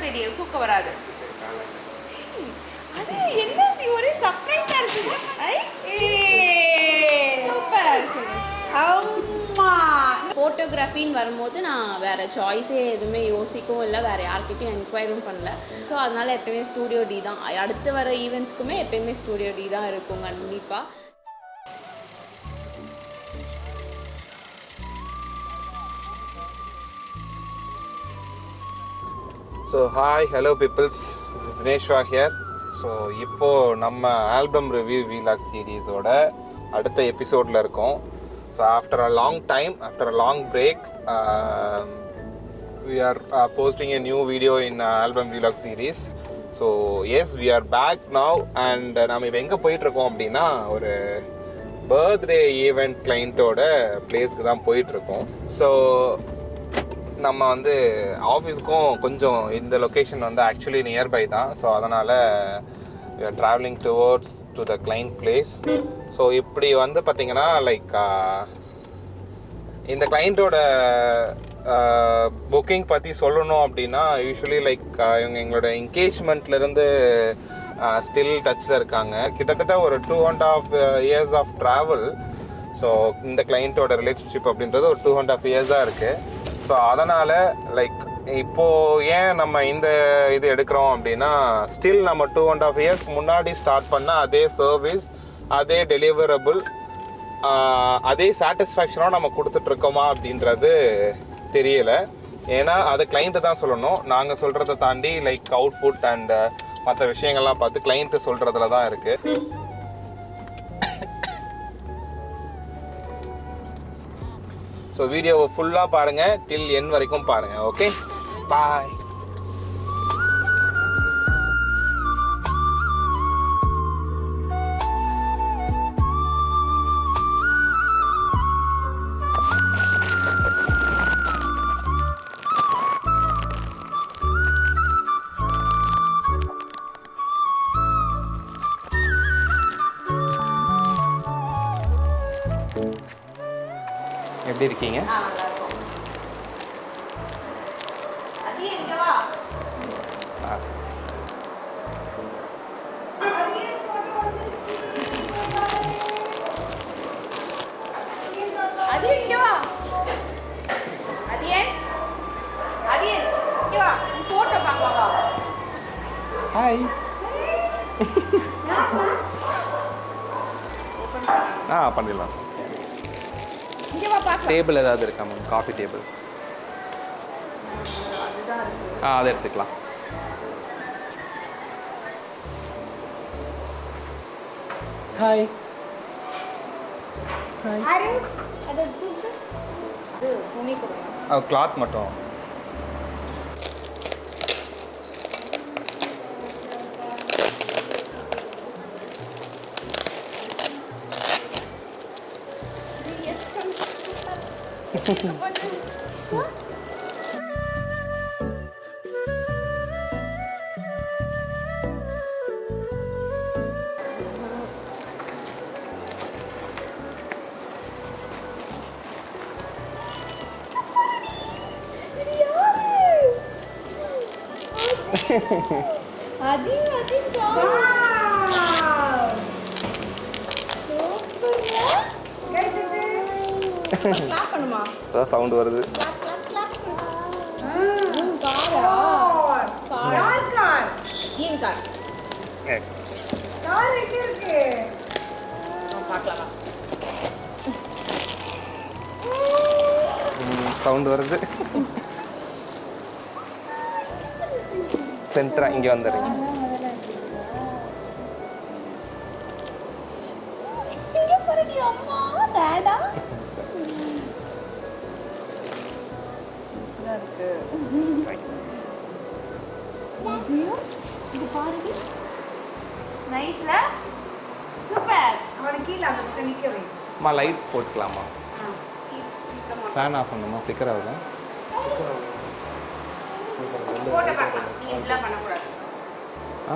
தெரியும், தூக்கம் வராது. அது என்னது ஒரே சர்ப்ரைஸா இருக்கு. சூப்பர். அம்மா ஃபோட்டோகிராஃபின்னு வரும்போது நான் வேறு சாய்ஸே எதுவுமே யோசிக்கவும் இல்லை, வேறு யார்கிட்டையும் என்கொயரும் பண்ணல. ஸோ அதனால் எப்போயுமே ஸ்டூடியோ டி தான். அடுத்து வர ஈவெண்ட்ஸ்க்குமே எப்போயுமே ஸ்டூடியோ டி தான் இருக்கும் கண்டிப்பாக. So hi hello peoples, this is Dineshwa here. So இப்போது நம்ம ஆல்பம் ரிவ்யூ வீலாக் சீரீஸோட அடுத்த எபிசோடில் இருக்கோம். So after a long time, after a long break, we are posting a new video in album vlog series. So yes, we are back now and நாம இப்போ எங்கே போயிட்டுருக்கோம் அப்படின்னா ஒரு பர்த்டே ஈவெண்ட் கிளைண்ட்டோட பிளேஸ்க்கு தான் போயிட்டுருக்கோம். ஸோ நம்ம வந்து ஆஃபீஸ்க்கும் கொஞ்சம் இந்த லொக்கேஷன் வந்து ஆக்சுவலி நியர்பை தான். ஸோ அதனால் we are traveling towards to the client place. So இப்படி வந்து பார்த்திங்கன்னா லைக் இந்த கிளைண்ட்டோட புக்கிங் பற்றி சொல்லணும் அப்படின்னா யூஸ்வலி லைக் இவங்க எங்களோட என்கேஜ்மெண்ட்லேருந்து ஸ்டில் டச்சில் இருக்காங்க. கிட்டத்தட்ட ஒரு 2.5 years ஆஃப் ட்ராவல். ஸோ இந்த கிளைண்ட்டோட ரிலேஷன்ஷிப் அப்படின்றது ஒரு 2.5 years-ஆக இருக்குது. ஸோ அதனால் லைக் இப்போது ஏன் நம்ம இந்த இது எடுக்கிறோம் அப்படின்னா ஸ்டில் நம்ம 2.5 years முன்னாடி ஸ்டார்ட் பண்ண அதே சர்வீஸ், அதே டெலிவரபிள், அதே சாட்டிஸ்ஃபேக்ஷனோட நம்ம கொடுத்துட்ருக்கோமா அப்படின்றது தெரியலை. ஏன்னா அது கிளைண்ட்டு தான் சொல்லணும். நாங்கள் சொல்கிறத தாண்டி லைக் அவுட்புட் அண்ட் மற்ற விஷயங்கள்லாம் பார்த்து கிளைண்ட்டு சொல்கிறதுல தான் இருக்குது. ஸோ வீடியோவை ஃபுல்லாக பாருங்கள், டில் என் வரைக்கும் பாருங்கள். ஓகே, பாய். எப்படி இருக்கீங்க? ஹாய். பண்ணிடலாம். டேபிள் ஏதாவது இருக்கா மேம்? காஃபி டேபிள் அதை எடுத்துக்கலாம். ஹாய். கிளாத் மட்டும். சவுண்ட் வருது. சவுண்ட் வருது. சென்டரா இங்கே வந்துடுறீங்க. அம்மா லைட் போட்டுக்கலாமா? ஃபேன் ஆஃப் பண்ணுமா? ஃப்ளிக்கர் ஆகுதா?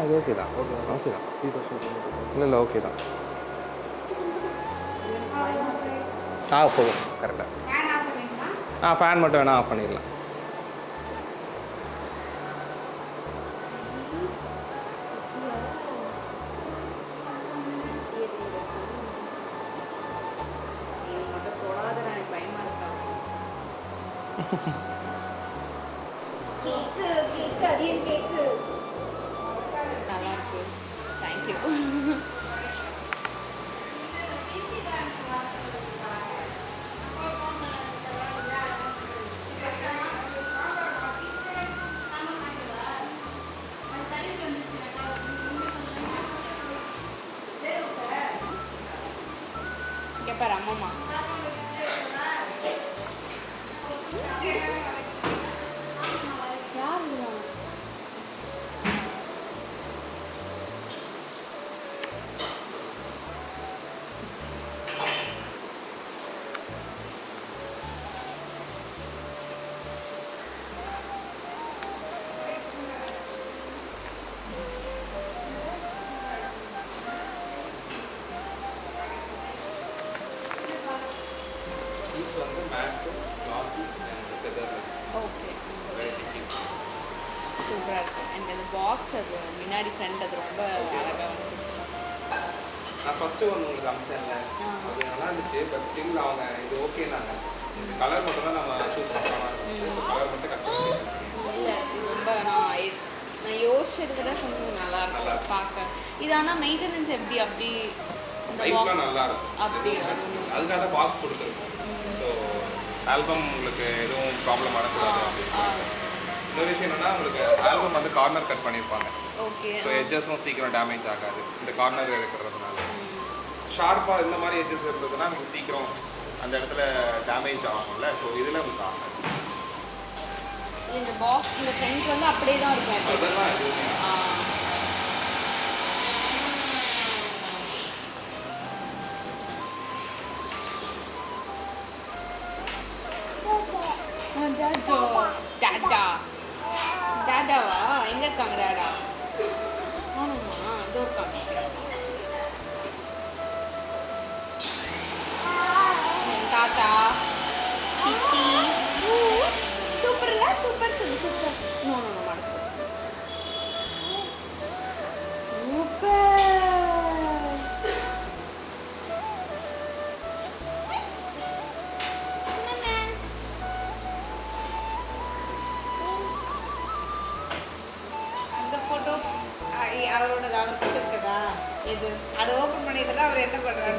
இது ஓகே தான். ஓகே தான். இல்லை ஓகே தான். போதும் கரெக்டாக. ஃபேன் மட்டும் வேணால் ஆஃப் பண்ணிடலாம். நல்லா இருக்கு. தேங்க்யூ. இங்கே பாரு அம்மம்மா. யார் இது? ஷீட்ஸ் வந்து matte glassy and feather okay. Variety sheets. சூப்பராக இருக்குது. அண்ட் அந்த பாக்ஸ் அது முன்னாடி ஃப்ரண்ட் அது ரொம்ப அழகாக வந்து. நான் ஃபஸ்ட்டு ஒன்று உங்களுக்கு அமிச்சேன்ல, அது நல்லா இருந்துச்சு. பட் ஸ்டில் அவங்க இது ஓகேனாங்க. இந்த கலர் மட்டும் தான் நம்ம சூஸ் பண்ணுறோம். கலர் மட்டும் கஷ்டம். இல்லை இது ரொம்ப நான் யோசிச்சதை விட கொஞ்சம் நல்லா இருக்கும் பார்க்க. இது ஆனால் மெயின்டெனன்ஸ் எப்படி அப்படி இந்த லைஃப்லாம் பாக்ஸ் நல்லா இருக்கும். அப்படி அதுக்காக தான் பாக்ஸ் கொடுத்துருக்கோம். ஸோ ஆல்பம் உங்களுக்கு எதுவும் ப்ராப்ளம் வரக்கூடாது அப்படின்னு. இன்னொரு விஷயம் என்னன்னா, உங்களுக்கு ஆல்பம் வந்து கார்னர் கட் பண்ணியிருப்பாங்க. ஓகே. ஸோ எட்ஜஸும் சீக்கிரம் டேமேஜ் ஆகாது இந்த கார்னர் இருக்கிறதுனால. ஷார்ப்பாக இந்த மாதிரி எட்ஜஸ் இருந்ததுன்னா உங்களுக்கு சீக்கிரம் அந்த இடத்துல டேமேஜ் ஆகும்ல. ஸோ இதில் உங்களுக்கு ஆகாது. இந்த பாக்ஸ் இந்த ஃப்ரண்ட் வந்து அப்படியே தான் இருக்கும். அதெல்லாம் எதுவுமே டாடா டாடாவா? எங்கே இருக்காங்க டாடா? ஆமாம்மா இதோ இருக்காங்க. தாத்தா சித்தி சூப்பர்ல சூப்பர் சொல்லு சூப்பர். நோ நோ நோ மடக்கு சூப்பர். அந்த ஃபோட்டோ அவரோடது அவர் கொடுத்துருக்கதா? எது? அதை ஓப்பன் பண்ணிட்டு தான் அவர் என்ன பண்ணுறாரு.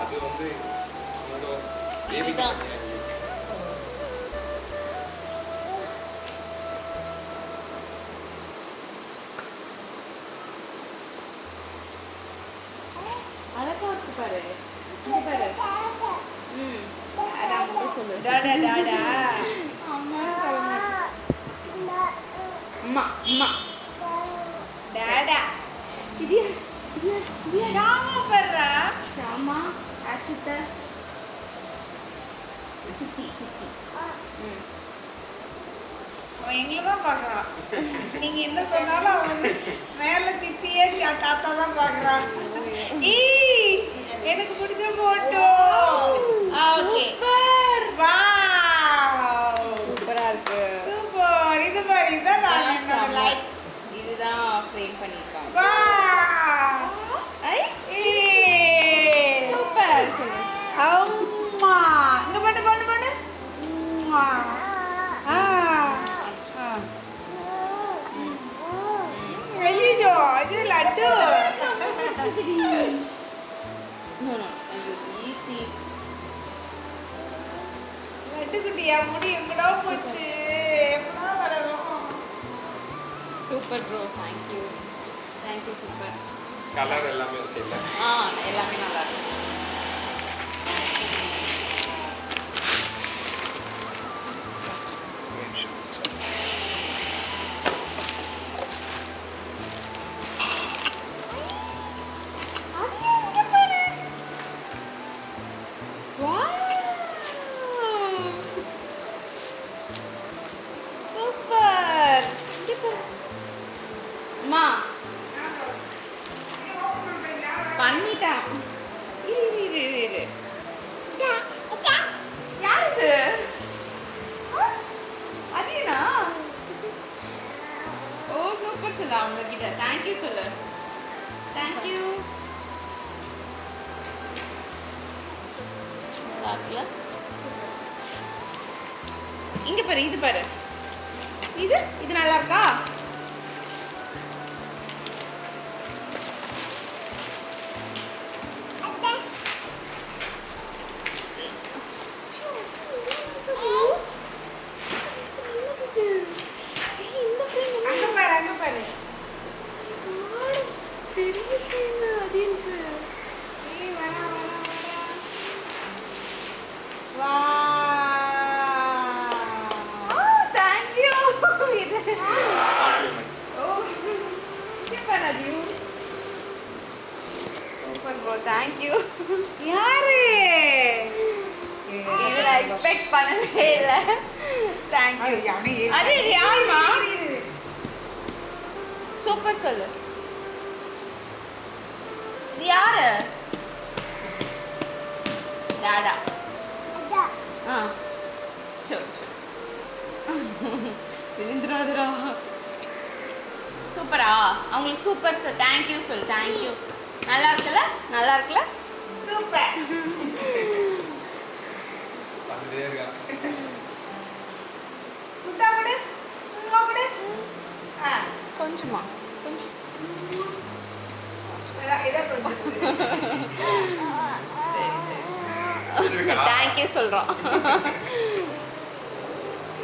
அது வந்து இதுதான். அழகா இருக்கு பாரு. இங்க பாரு. அதான் மட்டும் சொல்லு. டாடா டாடா அம்மா சொல்லுங்க. அம்மா அம்மா டாடா திவ்யா திவ்யா திவ்யா. ஷாமா பர்றா. ஷாமா அச்சித்த சித்தி சித்தி. அவன் எங்களை தான் பார்க்குறான். நீங்க என்ன சொன்னாலும் அவன் வந்து மேல சித்தியே தாத்தா தான் பார்க்குறான். ஈ எனக்கு பிடிச்ச போட்டோ. Okay super. வாவ் சூப்பரா இருக்கு. சூப்பர். இது பாரு இதான் நான் என்னோட லைஃப். இதுதான் ஃப்ரேம் பண்ணிருக்காங்க. வாவ் ஐ சூப்பர் சொல்லு. அம்மா இங்க பண்ணு பண்ணு பண்ணு. அம்மா ஆ ஐயோ அது லட்டு. நோ நோ ஐயோ ஈஸி. லட்டு குட்டியா முடி எங்கடா போச்சு? எப்படா வளரும்? Super bro. Thank you thank you. Super. Colour எல்லாமே ஓகே இல்லை? எல்லாமே நல்லா இருக்கு. சூப்பர். அம்மா பண்ணிட்டான். இரு இரு இரு இரு. யார் இது? அதேனா? ஓ சூப்பர் சொல்லு அவங்க கிட்ட. தேங்க்யூ சொல்லு. தேங்க்யூ. பார்க்கல. இங்க பாரு, இது பாரு, இது நல்லா இருக்கா? அங்க பாரு, அங்க பாரு. ஏய், வரா, வரா, வரா. வா. Thank you. Oh, super Adyu. Super bro, thank you. யாரு? இதை நான் எக்ஸ்பெக்ட் பண்ணவே இல்லை. Thank you. அது இது யாருமா? சூப்பர் சொல்லு. இது யாரு? டாடா. ஆ சரி சரி. விழுந்துடாதுடா. சூப்பரா? அவங்களுக்கு சூப்பர் சார். தேங்க்யூ சொல்லு. தேங்க்யூ. நல்லா இருக்குல்ல? நல்லா இருக்குல்ல? சூப்பர். முத்தா கொடு, உம்மா கொடு. கொஞ்சமா கொஞ்சம். இதை கொஞ்சம் கொடு. தேங்க்யூ சொல்கிறோம்.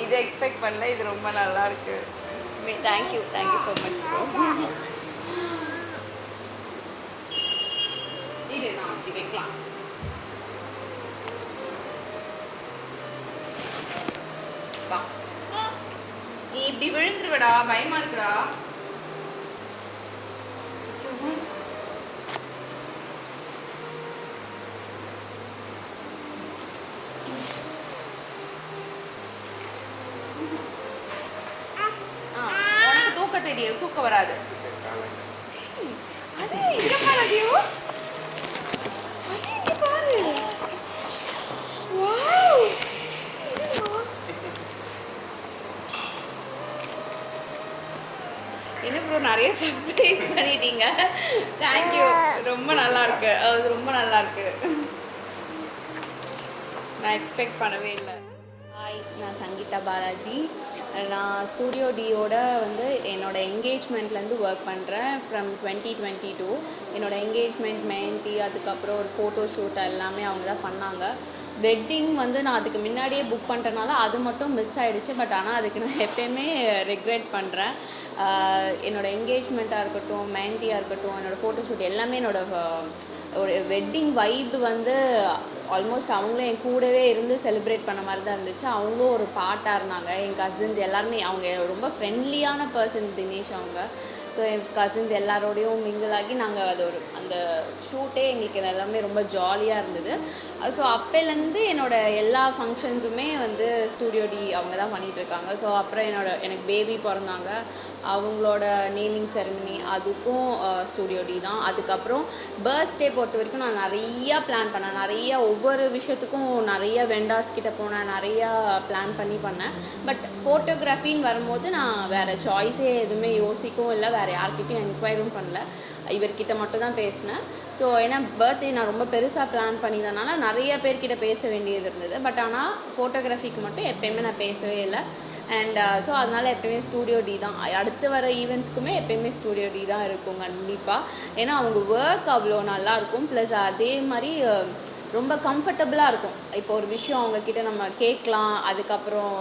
இது எக்ஸ்பெக்ட் பண்ணல. இது ரொம்ப நல்லா இருக்கு. Thank you so much bro. இது நான் அப்படி வைக்கலாம். வா, நீ இப்படி விழுந்துருவடா. பயமா இருக்குடா. உனக்கு தூக்கம் வராது. அது இங்க பாரு அதியோ. அது இங்க பாரு. வாவ். என்ன ப்ரோ நிறைய சர்ப்ரைஸ் பண்ணிட்டீங்க. தேங்க்யூ. ரொம்ப நல்லா இருக்கு. அது ரொம்ப நல்லா இருக்கு. நான் எக்ஸ்பெக்ட் பண்ணவே இல்லை. ஹாய், நான் சங்கீதா பாலாஜி. நான் ஸ்டூடியோ டியோட வந்து என்னோடய என்கேஜ்மெண்ட்லேருந்து ஒர்க் பண்ணுறேன் ஃப்ரம் 2022. என்னோடய என்கேஜ்மெண்ட், மெஹந்தி, அதுக்கப்புறம் ஒரு ஃபோட்டோ ஷூட் எல்லாமே அவங்க தான் பண்ணாங்க. வெட்டிங் வந்து நான் அதுக்கு முன்னாடியே புக் பண்ணுறனால அது மட்டும் மிஸ் ஆகிடுச்சு. பட் ஆனால் அதுக்கு நான் எப்போயுமே ரெக்ரெட் பண்ணுறேன். என்னோடய என்கேஜ்மெண்ட்டாக இருக்கட்டும், மெஹந்தியாக இருக்கட்டும், என்னோடய ஃபோட்டோ ஷூட் எல்லாமே ஒரு வெட்டிங் வைப் வந்து ஆல்மோஸ்ட் அவங்களும் என் கூடவே இருந்து செலிப்ரேட் பண்ண மாதிரி தான் இருந்துச்சு. அவங்களும் ஒரு பார்ட்டாக இருந்தாங்க. என் கசின்ஸ் எல்லாருமே, அவங்க ரொம்ப ஃப்ரெண்ட்லியான பர்சன் தினேஷ் அவங்க. ஸோ என் கசின்ஸ் எல்லாரோடையும் மிங்கிள் ஆகி நாங்கள் அந்த ஷூட்டே எங்களுக்கு எல்லாமே ரொம்ப ஜாலியாக இருந்தது. ஸோ அப்போலேருந்து என்னோடய எல்லா ஃபங்க்ஷன்ஸுமே வந்து ஸ்டூடியோ டி அவங்க தான் பண்ணிகிட்ருக்காங்க. ஸோ அப்புறம் எனக்கு பேபி பிறந்தாங்க. அவங்களோட நேமிங் செரமனி அதுக்கும் ஸ்டூடியோ டி தான். அதுக்கப்புறம் பர்த்டே பொறுத்த வரைக்கும் நான் நிறையா பிளான் பண்ணேன். ஒவ்வொரு விஷயத்துக்கும் நிறைய வெண்டார்ஸ் கிட்ட போனேன், நிறையா பிளான் பண்ணேன். பட் ஃபோட்டோகிராஃபின்னு வரும்போது நான் வேறு சாய்ஸே எதுவுமே யோசிக்கவும் இல்லை, வேறு யார்கிட்டையும் என்கொயரும் பண்ணல. இவர்கிட்ட மட்டும் தான் பேசினேன். ஸோ ஏன்னா பர்த்டே நான் ரொம்ப பெருசாக பிளான் பண்ணியிருந்தனால நிறைய பேர்கிட்ட பேச வேண்டியது இருந்தது. பட் ஆனால் ஃபோட்டோகிராஃபிக்கு மட்டும் எப்போயுமே நான் பேசவே இல்லை. அண்ட் ஸோ அதனால் எப்போயுமே ஸ்டூடியோ டி தான். அடுத்து வர ஈவெண்ட்ஸ்க்குமே எப்போயுமே ஸ்டூடியோ டி தான் இருக்கும் கண்டிப்பாக. ஏன்னா அவங்க ஒர்க் அவ்வளோ நல்லாயிருக்கும். ப்ளஸ் அதே மாதிரி ரொம்ப கம்ஃபர்டபுளாக இருக்கும். இப்போ ஒரு விஷயம் அவங்கக்கிட்ட நம்ம கேட்கலாம். அதுக்கப்புறம்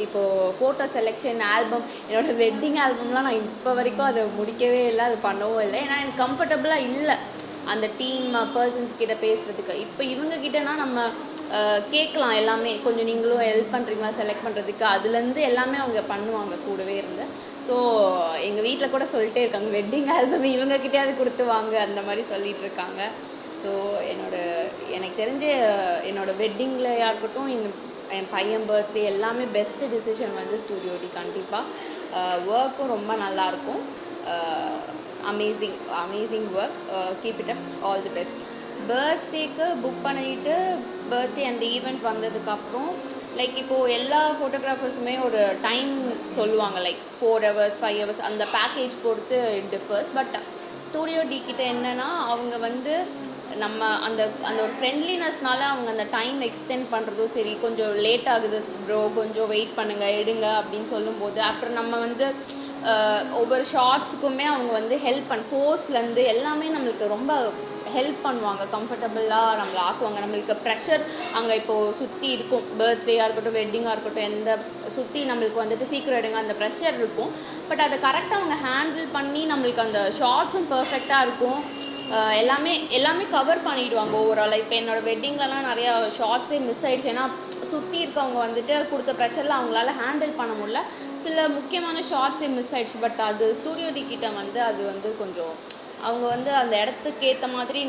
இப்போது ஃபோட்டோ செலெக்ஷன், ஆல்பம், என்னோடய வெட்டிங் ஆல்பம்லாம் நான் இப்போ வரைக்கும் அதை முடிக்கவே இல்லை, அது பண்ணவும் இல்லை. ஏன்னா எனக்கு கம்ஃபர்டபுளாக இல்லை அந்த டீம் பர்சன்ஸ் கிட்ட பேசுகிறதுக்கு. இப்போ இவங்கக்கிட்டனா நம்ம கேட்கலாம் எல்லாமே, கொஞ்சம் நீங்களும் ஹெல்ப் பண்ணுறீங்களா செலக்ட் பண்ணுறதுக்கு, அதுலேருந்து எல்லாமே அவங்க பண்ணுவாங்க கூடவே இருந்து. ஸோ எங்கள் வீட்டில் கூட சொல்லிட்டே இருக்காங்க, வெட்டிங் ஆல்பம் இவங்கக்கிட்டையாவது கொடுத்து வாங்க அந்த மாதிரி சொல்லிகிட்டு இருக்காங்க. ஸோ எனக்கு தெரிஞ்ச என்னோடய வெட்டிங்லையாக இருக்கட்டும், என் பையன் பர்த்டே எல்லாமே பெஸ்ட்டு டிசிஷன் வந்து ஸ்டூடியோ டி கண்டிப்பாக. ஒர்க்கும் ரொம்ப நல்லாயிருக்கும். Amazing work. Keep it up. All the best. பர்த்டேக்கு புக் பண்ணிவிட்டு பர்த்டே அந்த ஈவெண்ட் வந்ததுக்கப்புறம் லைக் இப்போது எல்லா ஃபோட்டோகிராஃபர்ஸுமே ஒரு டைம் சொல்லுவாங்க, லைக் 4 hours 5 hours அந்த பேக்கேஜ் பொறுத்து it differs. But studio D கிட்ட என்னென்னா அவங்க வந்து நம்ம அந்த அந்த ஒரு ஃப்ரெண்ட்லினஸ்னால அவங்க அந்த டைம் எக்ஸ்டெண்ட் பண்ணுறதும் சரி, கொஞ்சம் லேட் ஆகுது ப்ரோ, கொஞ்சம் வெயிட் பண்ணுங்கள் எடுங்க அப்படின்னு சொல்லும்போது, அப்புறம் நம்ம வந்து ஒவ்வொரு ஷார்ட்ஸுக்குமே அவங்க வந்து ஹெல்ப் போஸ்ட்லேருந்து எல்லாமே நம்மளுக்கு ரொம்ப ஹெல்ப் பண்ணுவாங்க, கம்ஃபர்டபுளாக நம்மளை ஆக்குவாங்க. நம்மளுக்கு ப்ரெஷர் அங்கே இப்போது சுற்றி இருக்கும், பர்த்டேயாக இருக்கட்டும், வெட்டிங்காக இருக்கட்டும், எந்த சுற்றி நம்மளுக்கு வந்துட்டு சீக்கிரம் எடுங்க அந்த ப்ரெஷர் இருக்கும். பட் அதை கரெக்டாக அவங்க ஹேண்டில் பண்ணி நம்மளுக்கு அந்த ஷார்ட்ஸும் பர்ஃபெக்டாக இருக்கும். எல்லாமே கவர் பண்ணிவிடுவாங்க ஓவரால். இப்போ என்னோடய வெட்டிங்லலாம் நிறையா ஷார்ட்ஸே மிஸ் ஆகிடுச்சு. ஏன்னா சுற்றி இருக்கவங்க வந்துட்டு கொடுத்த ப்ரெஷரில் அவங்களால ஹேண்டில் பண்ண முடியல. சில முக்கியமான ஷார்ட்ஸே மிஸ் ஆகிடுச்சு. பட் அது ஸ்டூடியோ டி கிட்ட வந்து அது வந்து கொஞ்சம் அவங்க வந்து அந்த இடத்துக்கு ஏற்ற மாதிரி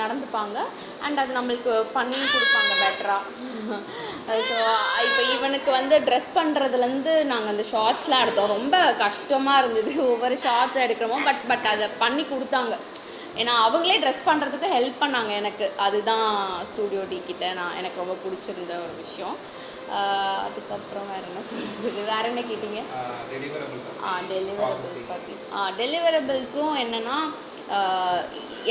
நடந்துப்பாங்க. அண்ட் அது நம்மளுக்கு பண்ணி கொடுப்பாங்க பெட்டராக. ஸோ இப்போ இவனுக்கு வந்து ட்ரெஸ் பண்ணுறதுலேருந்து நாங்கள் அந்த ஷார்ட்ஸ்லாம் எடுத்தோம். ரொம்ப கஷ்டமாக இருந்தது ஒவ்வொரு ஷார்ட்ஸ் எடுக்கிறோமோ. பட் அதை பண்ணி கொடுத்தாங்க. ஏன்னா அவங்களே ட்ரெஸ் பண்ணுறதுக்கு ஹெல்ப் பண்ணாங்க எனக்கு. அதுதான் ஸ்டூடியோ டி கிட்ட எனக்கு ரொம்ப பிடிச்சிருந்த ஒரு விஷயம். அதுக்கப்புறம் வேறு என்ன சொல்கிறது, வேறு என்ன கேட்டிங்க? டெலிவரபிள்ஸ் பற்றி. டெலிவரபிள்ஸும் என்னென்னா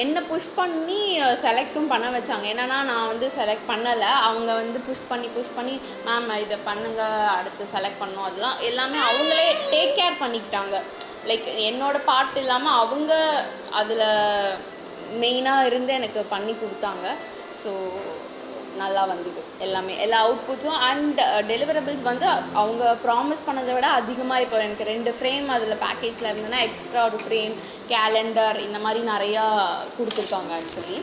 என்னை புஷ் பண்ணி செலக்டும் பண்ண வச்சாங்க. என்னென்னா நான் வந்து செலக்ட் பண்ணலை, அவங்க வந்து புஷ் பண்ணி மேம் இதை பண்ணுங்கள், அடுத்து செலக்ட் பண்ணணும், அதெல்லாம் எல்லாமே அவங்களே டேக் கேர் பண்ணிக்கிட்டாங்க. லைக் என்னோடய பார்ட் இல்லாமல் அவங்க அதில் மெயினாக இருந்து எனக்கு பண்ணி கொடுத்தாங்க. ஸோ நல்லா வந்தது எல்லா அவுட்புட்ஸும். அண்ட் டெலிவரபிள்ஸ் வந்து அவங்க ப்ராமிஸ் பண்ணதை விட அதிகமாக, இப்போ எனக்கு 2 ஃப்ரேம் அதில் பேக்கேஜில் இருந்ததுன்னா எக்ஸ்ட்ரா ஒரு ஃப்ரேம், கேலண்டர், இந்த மாதிரி நிறையா கொடுத்துருக்காங்க ஆக்சுவலி.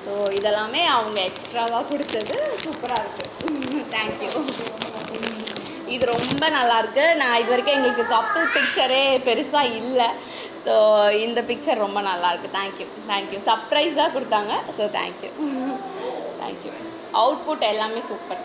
ஸோ இதெல்லாமே அவங்க எக்ஸ்ட்ராவாக கொடுத்தது சூப்பராக இருக்குது. தேங்க்யூ. இது ரொம்ப நல்லாயிருக்கு. நான் இது வரைக்கும் எங்களுக்கு கப்புள் பிக்சரே பெருசாக இல்லை. ஸோ இந்த பிக்சர் ரொம்ப நல்லாயிருக்கு. தேங்க்யூ. சர்ப்ரைஸாக கொடுத்தாங்க. So thank you. அவுட்புட் எல்லாமே சூப்பர்.